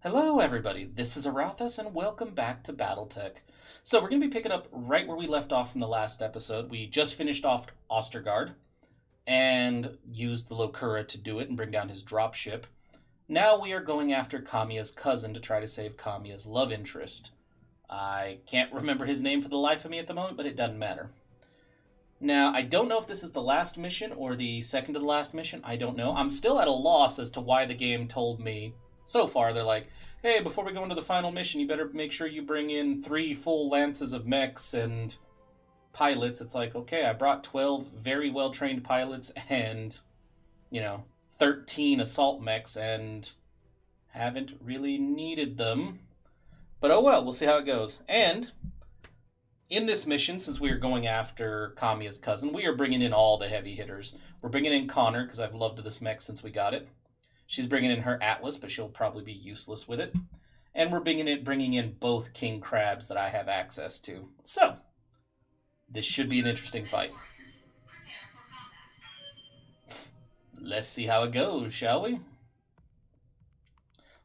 Hello everybody, this is Arathas and welcome back to Battletech. So we're going to be picking up right where we left off from the last episode. We just finished off Ostergard and used the Lokura to do it and bring down his dropship. Now we are going after Kamiya's cousin to try to save Kamiya's love interest. I can't remember his name for the life of me at the moment, but it doesn't matter. Now, I don't know if this is the last mission or the second to the last mission. I don't know. I'm still at a loss as to why the game told me. So far, they're like, hey, before we go into the final mission, you better make sure you bring in 3 full lances of mechs and pilots. It's like, okay, I brought 12 very well-trained pilots and, 13 assault mechs and haven't really needed them. But oh well, we'll see how it goes. And in this mission, since we are going after Kamiya's cousin, we are bringing in all the heavy hitters. We're bringing in Connor, because I've loved this mech since we got it. She's bringing in her Atlas, but she'll probably be useless with it. And we're bringing in both King Crabs that I have access to. So, this should be an interesting fight. Let's see how it goes, shall we?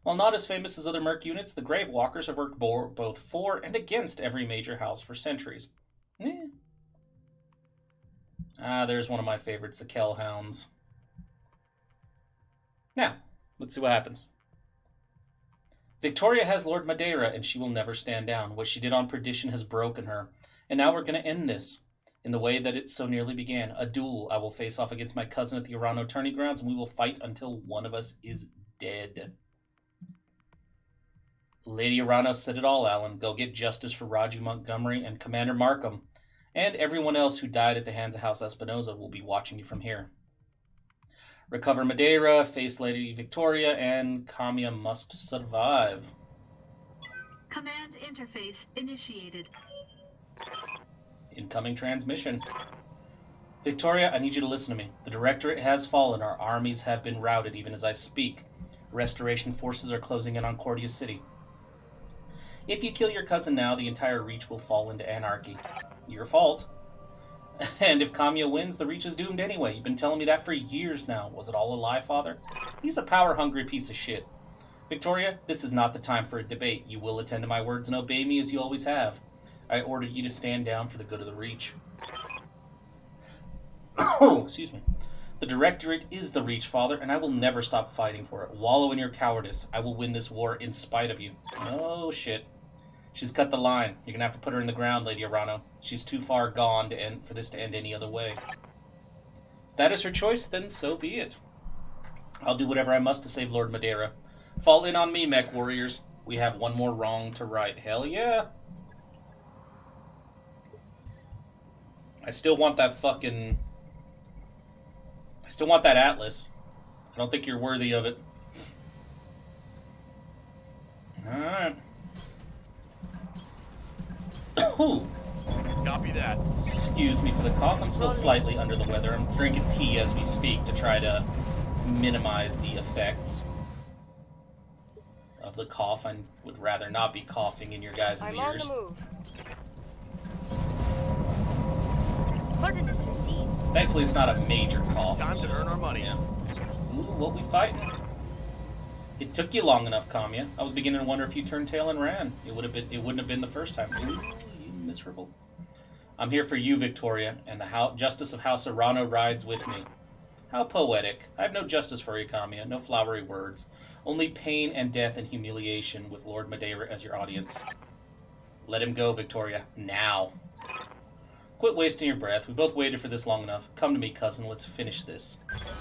While not as famous as other Merc units, the Gravewalkers have worked both for and against every major house for centuries. There's one of my favorites, the Kellhounds. Now, let's see what happens. Victoria has Lord Madeira, and she will never stand down. What she did on Perdition has broken her. And now we're going to end this in the way that it so nearly began. A duel. I will face off against my cousin at the Urano tourney grounds, and we will fight until one of us is dead. Lady Urano said it all, Alan. Go get justice for Raju Montgomery and Commander Markham. And everyone else who died at the hands of House Espinosa will be watching you from here. Recover Madeira, face Lady Victoria, and Kamiya must survive. Command interface initiated. Incoming transmission. Victoria, I need you to listen to me. The Directorate has fallen. Our armies have been routed even as I speak. Restoration forces are closing in on Cordia City. If you kill your cousin now, the entire Reach will fall into anarchy. Your fault. And if Kamiya wins, the Reach is doomed anyway. You've been telling me that for years now. Was it all a lie, Father? He's a power-hungry piece of shit. Victoria, this is not the time for a debate. You will attend to my words and obey me as you always have. I order you to stand down for the good of the Reach. Oh, excuse me. The Directorate is the Reach, Father, and I will never stop fighting for it. Wallow in your cowardice. I will win this war in spite of you. Oh, shit. She's cut the line. You're going to have to put her in the ground, Lady Urano. She's too far gone for this to end any other way. If that is her choice, then so be it. I'll do whatever I must to save Lord Madeira. Fall in on me, mech warriors. We have one more wrong to right. Hell yeah. I still want that Atlas. I don't think you're worthy of it. Alright. Oh. Copy that. Excuse me for the cough. I'm still slightly under the weather. I'm drinking tea as we speak to try to minimize the effects of the cough. I would rather not be coughing in your guys' ears. On the move. Thankfully, it's not a major cough. Time to earn our money. Yeah. Ooh, what we fighting? It took you long enough, Kamiya. I was beginning to wonder if you turned tail and ran. It wouldn't have been the first time. Ooh, you miserable. I'm here for you, Victoria, and the justice of House Urano rides with me. How poetic. I have no justice for you, Kamiya. No flowery words. Only pain and death and humiliation with Lord Madeira as your audience. Let him go, Victoria. Now. Quit wasting your breath. We both waited for this long enough. Come to me, cousin. Let's finish this.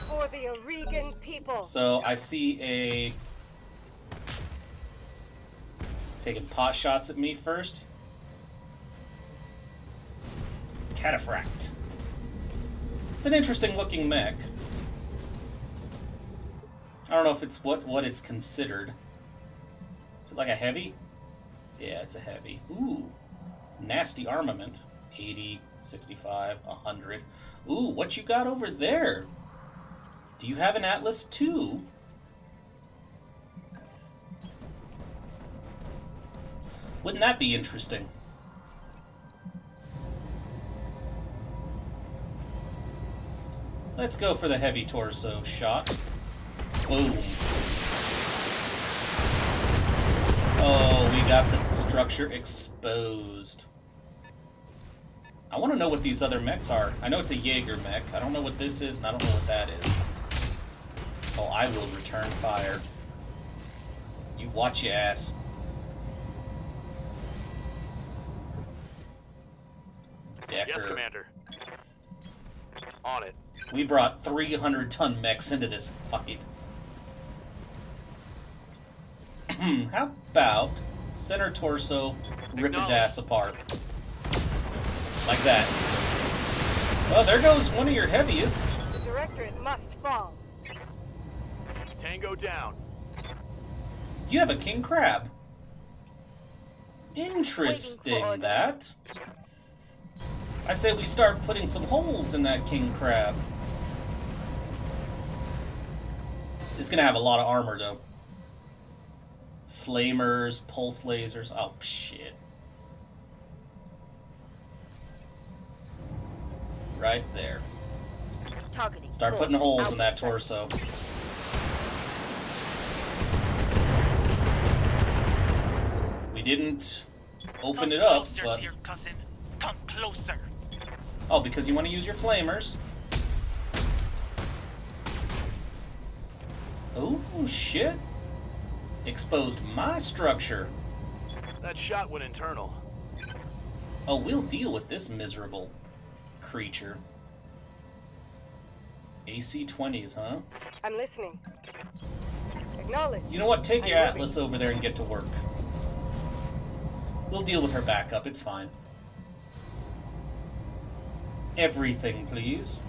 For the Aurigan people. So, I see a... taking pot shots at me first. Cataphract. It's an interesting looking mech. I don't know if it's what it's considered. Is it like a heavy? Yeah, it's a heavy. Ooh. Nasty armament. 80, 65, 100. Ooh, what you got over there? Do you have an Atlas too? Wouldn't that be interesting? Let's go for the heavy torso shot. Boom. got the structure exposed. I want to know what these other mechs are. I know it's a Jaeger mech. I don't know what this is, and I don't know what that is. Oh, I will return fire. You watch your ass. Yes, Decker. Commander. On it. We brought 300-ton mechs into this fight. How about center torso, rip his ass apart. Like that. Well, there goes one of your heaviest. The Directorate must fall. Tango down. You have a king crab. Interesting, that. I say we start putting some holes in that king crab. It's gonna have a lot of armor, though. Flamers, pulse lasers. Oh, shit. Right there. Targeting. Start putting holes in that torso. We didn't open it up, but... Cousin. Come closer. Oh, because you want to use your flamers. Oh, shit. Exposed my structure. That shot went internal. Oh, we'll deal with this miserable creature. AC-20s, huh? I'm listening. Acknowledge. You know what? Take your I'm moving. Atlas over there and get to work. We'll deal with her backup. It's fine. Everything, please.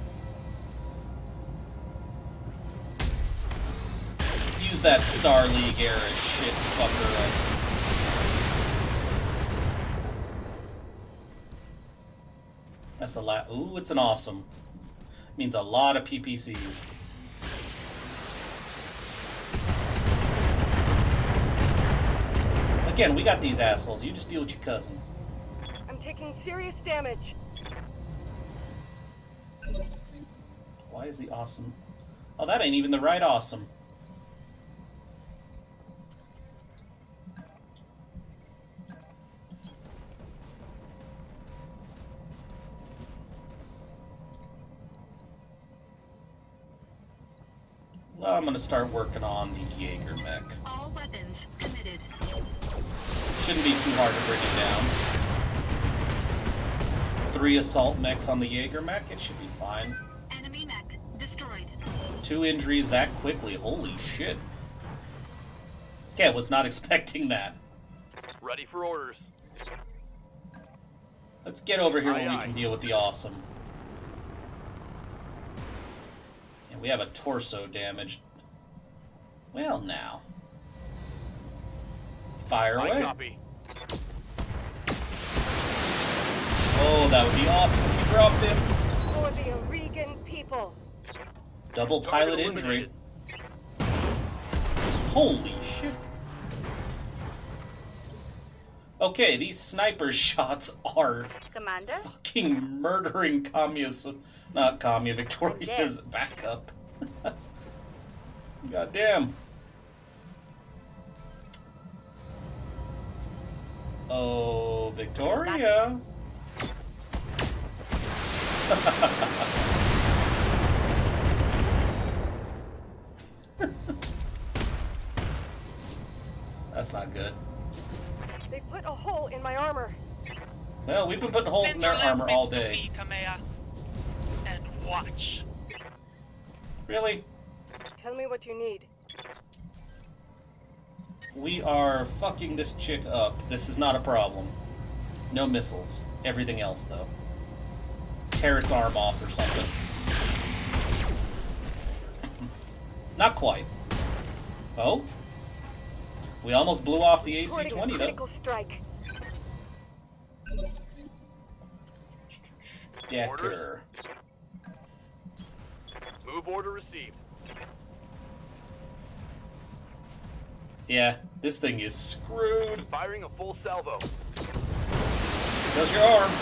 Use that Star League era shit fucker up. That's the last. Ooh, it's an awesome. Means a lot of PPCs. Again, we got these assholes. You just deal with your cousin. I'm taking serious damage. Why is the awesome? Oh, that ain't even the right awesome. Well, I'm gonna start working on the Jaeger mech. All weapons committed. Shouldn't be too hard to bring it down. 3 assault mechs on the Jaeger mech, it should be fine. Enemy mech destroyed. 2 injuries that quickly, holy shit. Okay, I was not expecting that. Ready for orders. Let's get over here Aye, where we aye. can deal with the awesome. And we have a torso damaged. Well, now. Fire I away. copy. Oh, that would be awesome if you dropped him. For the Aurigan people. Double pilot Target injury. eliminated. Holy shit. Okay, these sniper shots are Commander? fucking murdering Kamiya's... Not Kamiya, Victoria's backup. Goddamn. Oh, Victoria. That's not good. They put a hole in my armor. Well, we've been putting holes in their armor all day. And watch. Really? Tell me what you need. We are fucking this chick up. This is not a problem. No missiles. Everything else, though. Tear its arm off or something. Not quite. Oh? We almost blew off the AC-20, though. Critical strike. Decker. Move order received. Yeah, this thing is screwed. Firing a full salvo. There's your arm.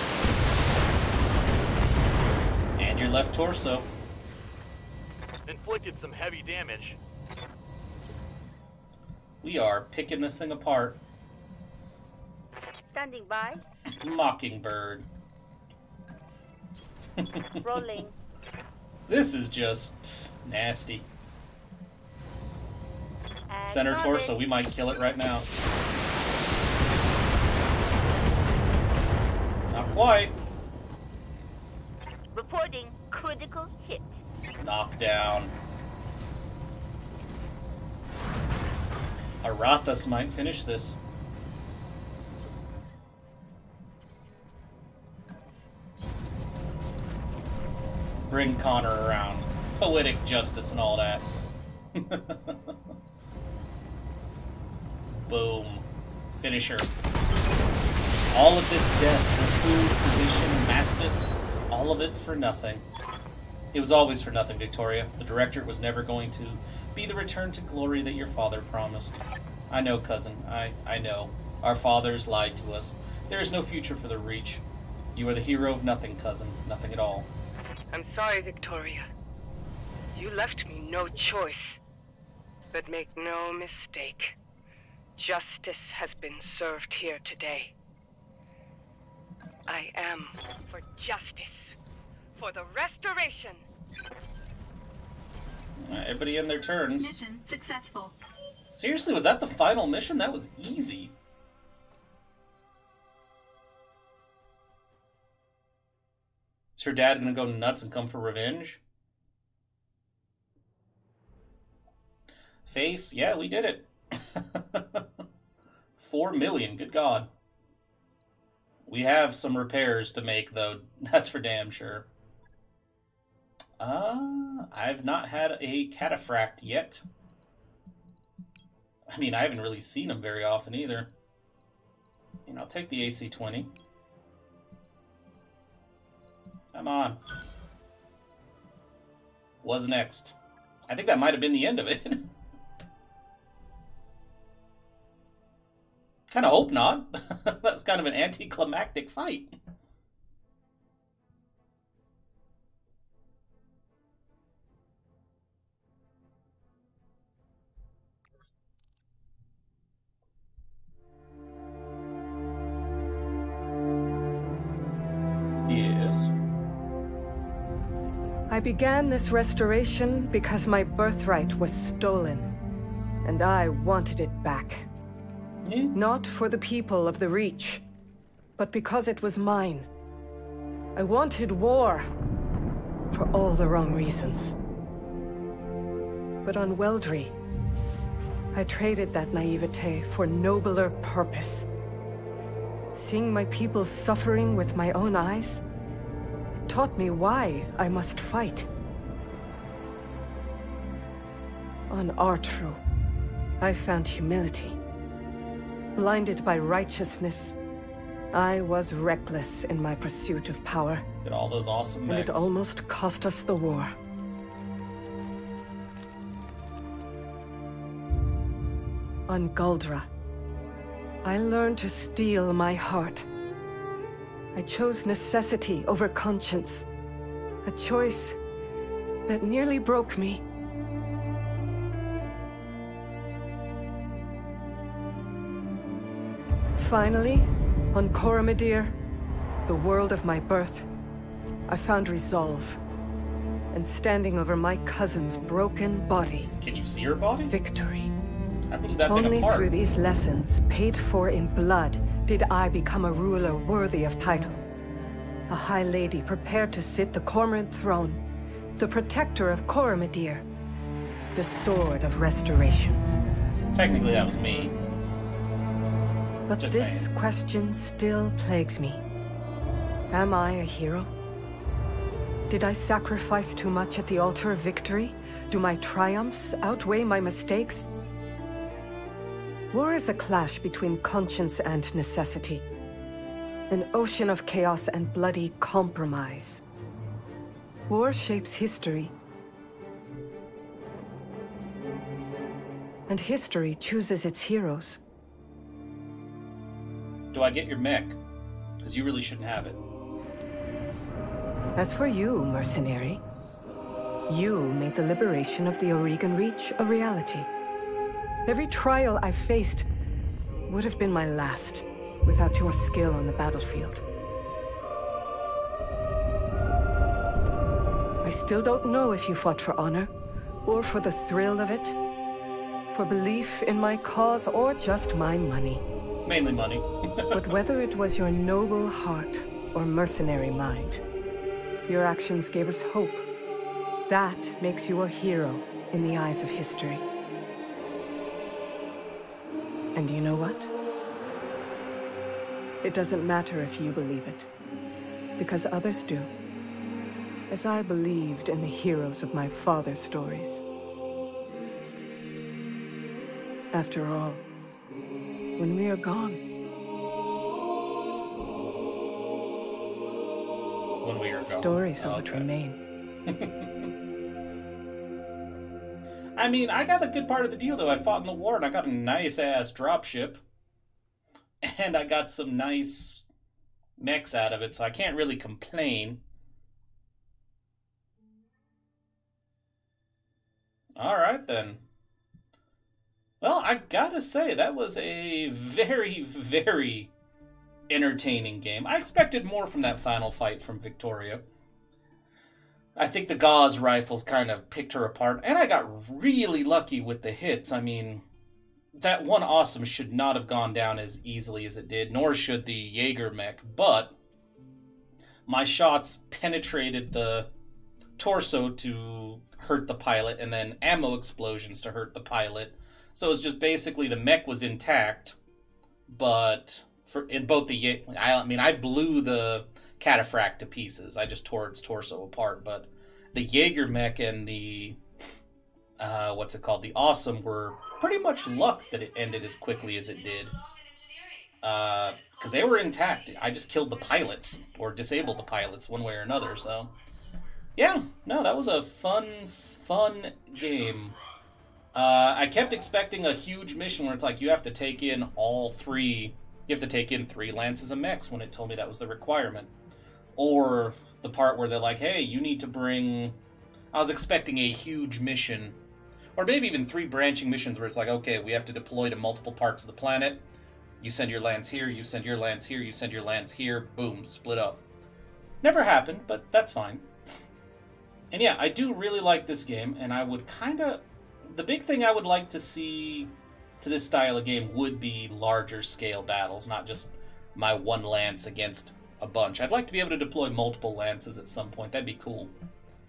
And your left torso. Inflicted some heavy damage. We are picking this thing apart. Standing by. Mockingbird. Rolling. This is just nasty. Center Acknowledge. torso, we might kill it right now. Not quite. Reporting critical hit. Knockdown. Arathas might finish this. Bring Connor around. Poetic justice and all that. Boom. Finisher. All of this death, the food, provision, Mastiff, all of it for nothing. It was always for nothing, Victoria. The Directorate was never going to be the return to glory that your father promised. I know, cousin. I know. Our fathers lied to us. There is no future for the Reach. You are the hero of nothing, cousin. Nothing at all. I'm sorry, Victoria. You left me no choice. But make no mistake. Justice has been served here today. I am for justice. For the restoration. Everybody in their turns. Mission successful. Seriously, was that the final mission? That was easy. Is her dad gonna go nuts and come for revenge? Face, yeah, we did it. 4 million, good God. We have some repairs to make, though. That's for damn sure. I've not had a cataphract yet. I mean, I haven't really seen them very often either. I'll take the AC-20. Come on. What's next? I think that might have been the end of it. Kind of hope not. That's kind of an anticlimactic fight. Yes. I began this restoration because my birthright was stolen, and I wanted it back. Yeah. Not for the people of the Reach, but because it was mine. I wanted war, for all the wrong reasons. But on Weldry, I traded that naivete for nobler purpose. Seeing my people suffering with my own eyes, it taught me why I must fight. On Artru, I found humility. Blinded by righteousness, I was reckless in my pursuit of power. Get all those awesome And mechs. it almost cost us the war. On Guldra, I learned to steel my heart. I chose necessity over conscience. A choice that nearly broke me. Finally, on Coromedir, the world of my birth, I found resolve. And standing over my cousin's broken body, Can you see her body? victory. I blew that thing Only apart. through these lessons, paid for in blood, did I become a ruler worthy of title. A high lady prepared to sit the Cormorant throne, the protector of Coromedir, the sword of restoration. Technically, that was me. But Just this saying. question still plagues me. Am I a hero? Did I sacrifice too much at the altar of victory? Do my triumphs outweigh my mistakes? War is a clash between conscience and necessity. An ocean of chaos and bloody compromise. War shapes history. And history chooses its heroes. Do I get your mech? Because you really shouldn't have it. As for you, mercenary, you made the liberation of the Oregon Reach a reality. Every trial I faced would have been my last. without your skill on the battlefield. I still don't know if you fought for honor, or for the thrill of it, for belief in my cause, or just my money. Mainly money. But whether it was your noble heart or mercenary mind, your actions gave us hope. That makes you a hero in the eyes of history. And you know what? It doesn't matter if you believe it, because others do. As I believed in the heroes of my father's stories. After all, when we are gone, When we are gone. stories are what Okay. remain. I mean, I got a good part of the deal, though. I fought in the war, and I got a nice-ass dropship. And I got some nice mechs out of it, so I can't really complain. Alright, then. Well, I gotta say, that was a very, very entertaining game. I expected more from that final fight from Victoria. I think the Gauss rifles kind of picked her apart, and I got really lucky with the hits. I mean, that one awesome should not have gone down as easily as it did, nor should the Jaeger mech, but my shots penetrated the torso to hurt the pilot, and then ammo explosions to hurt the pilot. So it's just basically the mech was intact, but in both the I blew the Cataphract to pieces. I just tore its torso apart, but the Jaeger mech and the the Awesome were pretty much luck that it ended as quickly as it did. Because they were intact. I just killed the pilots, or disabled the pilots one way or another, so yeah, no, that was a fun game. I kept expecting a huge mission where it's like you have to take in three lances of mechs when it told me that was the requirement. Or the part where they're like, hey, you need to bring... I was expecting a huge mission. Or maybe even 3 branching missions where it's like, okay, we have to deploy to multiple parts of the planet. You send your lance here, you send your lance here, you send your lance here, boom, split up. Never happened, but that's fine. And yeah, I do really like this game, and I would the big thing I would like to see to this style of game would be larger scale battles, not just my one lance against a bunch. I'd like to be able to deploy multiple lances at some point. That'd be cool.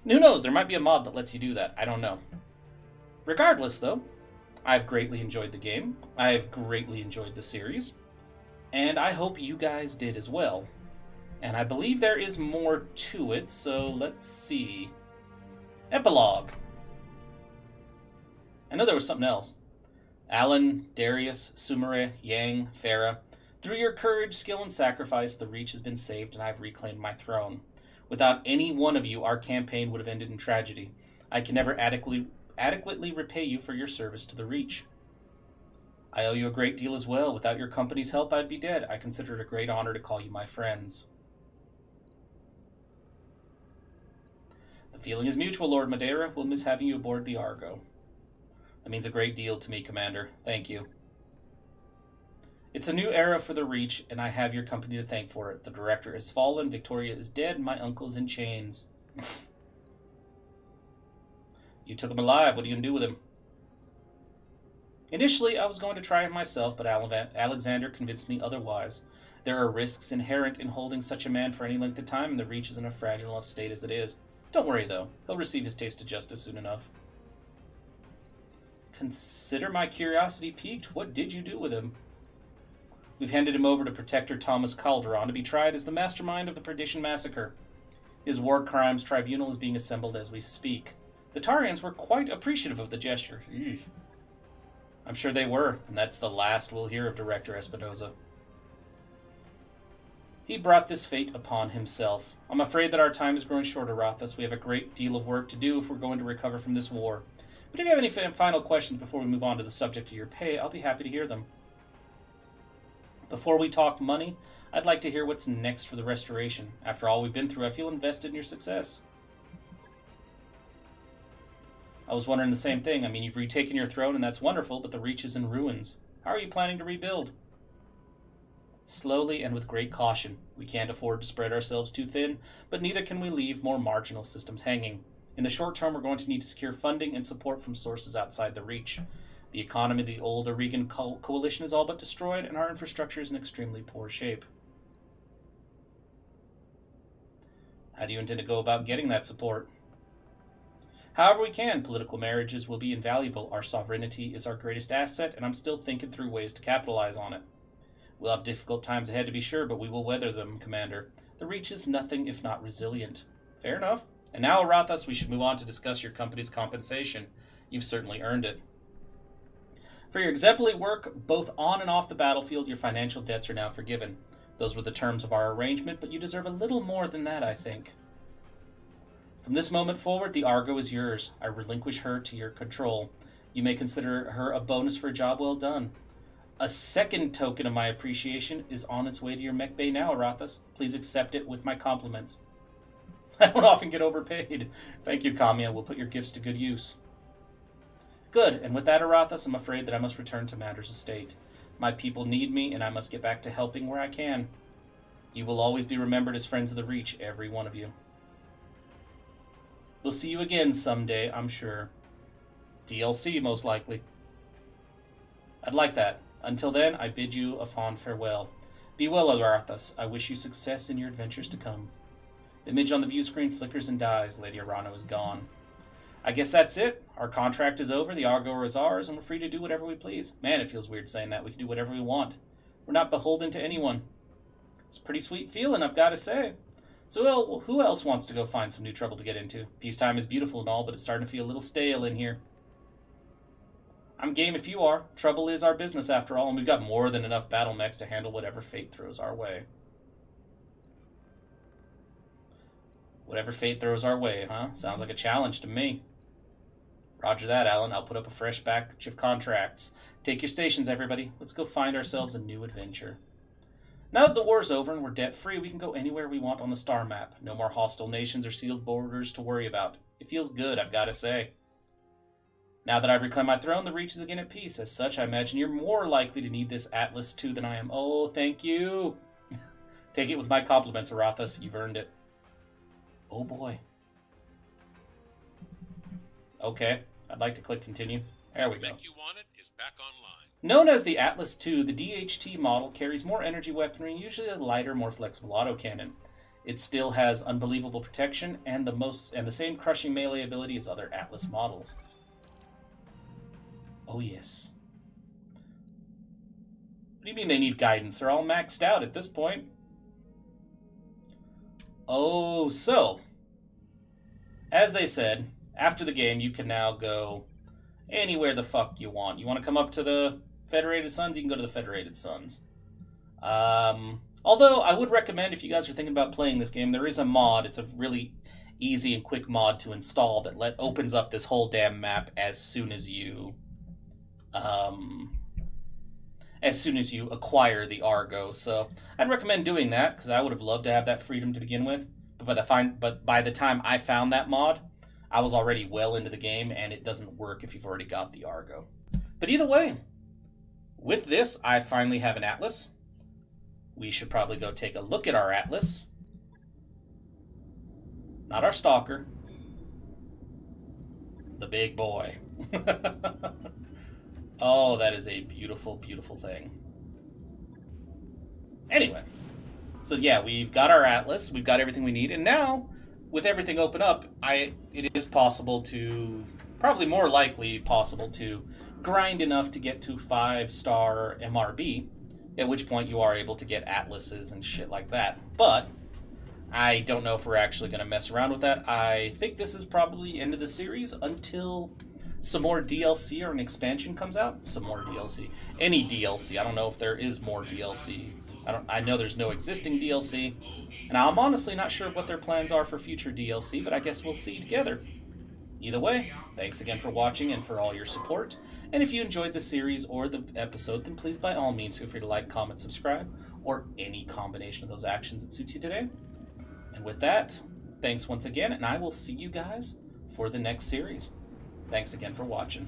And who knows, there might be a mod that lets you do that. I don't know. Regardless, though, I've greatly enjoyed the game. I've greatly enjoyed the series. And I hope you guys did as well. And I believe there is more to it, so let's see. Epilogue. I know there was something else. Alan, Darius, Sumire, Yang, Farah. Through your courage, skill, and sacrifice, the Reach has been saved and I've reclaimed my throne. Without any one of you, our campaign would have ended in tragedy. I can never adequately repay you for your service to the Reach. I owe you a great deal as well. Without your company's help, I'd be dead. I consider it a great honor to call you my friends. The feeling is mutual, Lord Madeira. We'll miss having you aboard the Argo. That means a great deal to me, Commander. Thank you. It's a new era for the Reach, and I have your company to thank for it. The Director has fallen, Victoria is dead, and my uncle's in chains. You took him alive. What are you going to do with him? Initially, I was going to try him myself, but Alexander convinced me otherwise. There are risks inherent in holding such a man for any length of time, and the Reach is in a fragile enough state as it is. Don't worry, though. He'll receive his taste of justice soon enough. Consider my curiosity piqued. What did you do with him? We've handed him over to Protector Thomas Calderon to be tried as the mastermind of the Perdition Massacre. His war crimes tribunal is being assembled as we speak. The Tarians were quite appreciative of the gesture. Eesh. I'm sure they were, and that's the last we'll hear of Director Espinosa. He brought this fate upon himself. I'm afraid that our time is growing short, Arathis. We have a great deal of work to do if we're going to recover from this war. But if you have any final questions before we move on to the subject of your pay, I'll be happy to hear them. Before we talk money, I'd like to hear what's next for the Restoration. After all we've been through, I feel invested in your success. I was wondering the same thing. I mean, you've retaken your throne, and that's wonderful, but the Reach is in ruins. How are you planning to rebuild? slowly and with great caution. We can't afford to spread ourselves too thin, but neither can we leave more marginal systems hanging. In the short term, we're going to need to secure funding and support from sources outside the Reach. The economy of the old Aurigan coalition is all but destroyed, and our infrastructure is in extremely poor shape. How do you intend to go about getting that support? However we can. Political marriages will be invaluable. Our sovereignty is our greatest asset, and I'm still thinking through ways to capitalize on it. We'll have difficult times ahead to be sure, but we will weather them, Commander. The Reach is nothing if not resilient. Fair enough. And now, Arathos, we should move on to discuss your company's compensation. You've certainly earned it. For your exemplary work, both on and off the battlefield, your financial debts are now forgiven. Those were the terms of our arrangement, but you deserve a little more than that, I think. From this moment forward, the Argo is yours. I relinquish her to your control. You may consider her a bonus for a job well done. A second token of my appreciation is on its way to your mech bay now, Arathos. Please accept it with my compliments. I don't often get overpaid. Thank you, Kamiya. We'll put your gifts to good use. Good, and with that, Arathos, I'm afraid that I must return to Mander's estate. My people need me, and I must get back to helping where I can. You will always be remembered as friends of the Reach, every one of you. We'll see you again someday, I'm sure. DLC, most likely. I'd like that. Until then, I bid you a fond farewell. Be well, Arathos. I wish you success in your adventures to come. The image on the view screen flickers and dies. Lady Arano is gone. I guess that's it. Our contract is over, the Argo is ours, and we're free to do whatever we please. Man, it feels weird saying that. We can do whatever we want. We're not beholden to anyone. It's a pretty sweet feeling, I've got to say. So, well, who else wants to go find some new trouble to get into? Peacetime is beautiful and all, but it's starting to feel a little stale in here. I'm game if you are. Trouble is our business, after all, and we've got more than enough battle mechs to handle whatever fate throws our way. Whatever fate throws our way, huh? Sounds like a challenge to me. Roger that, Alan. I'll put up a fresh batch of contracts. Take your stations, everybody. Let's go find ourselves a new adventure. Now that the war's over and we're debt-free, we can go anywhere we want on the star map. No more hostile nations or sealed borders to worry about. It feels good, I've got to say. Now that I've reclaimed my throne, the Reach is again at peace. As such, I imagine you're more likely to need this Atlas II than I am. Oh, thank you. Take it with my compliments, Arathos. You've earned it. Oh, boy. Okay, I'd like to click continue. There we go. You wanted is back online. Known as the Atlas II, the DHT model carries more energy weaponry and usually a lighter, more flexible autocannon. It still has unbelievable protection and the same crushing melee ability as other Atlas models. Oh yes. What do you mean they need guidance? They're all maxed out at this point. Oh, so as they said, after the game you can now go anywhere the fuck you want. You want to come up to the Federated Suns, you can go to the Federated Suns. Although I would recommend, if you guys are thinking about playing this game, there is a mod. It's a really easy and quick mod to install that opens up this whole damn map as soon as you acquire the Argo. So I'd recommend doing that, because I would have loved to have that freedom to begin with. But by the time I found that mod, I was already well into the game, and it doesn't work if you've already got the Argo. But either way, with this, I finally have an Atlas. We should probably go take a look at our Atlas. Not our Stalker. The big boy. Oh, that is a beautiful, beautiful thing. Anyway, so yeah, we've got our Atlas, we've got everything we need, and now, with everything open up, it is possible to, probably more likely possible to, grind enough to get to 5-star MRB, at which point you are able to get Atlases and shit like that. But I don't know if we're actually going to mess around with that. I think this is probably the end of the series until some more DLC or an expansion comes out. Some more DLC. Any DLC. I don't know if there is more DLC. I know there's no existing DLC. And I'm honestly not sure what their plans are for future DLC, but I guess we'll see together. Either way, thanks again for watching and for all your support. And if you enjoyed the series or the episode, then please by all means feel free to like, comment, subscribe, or any combination of those actions that suits you today. And with that, thanks once again, and I will see you guys for the next series. Thanks again for watching.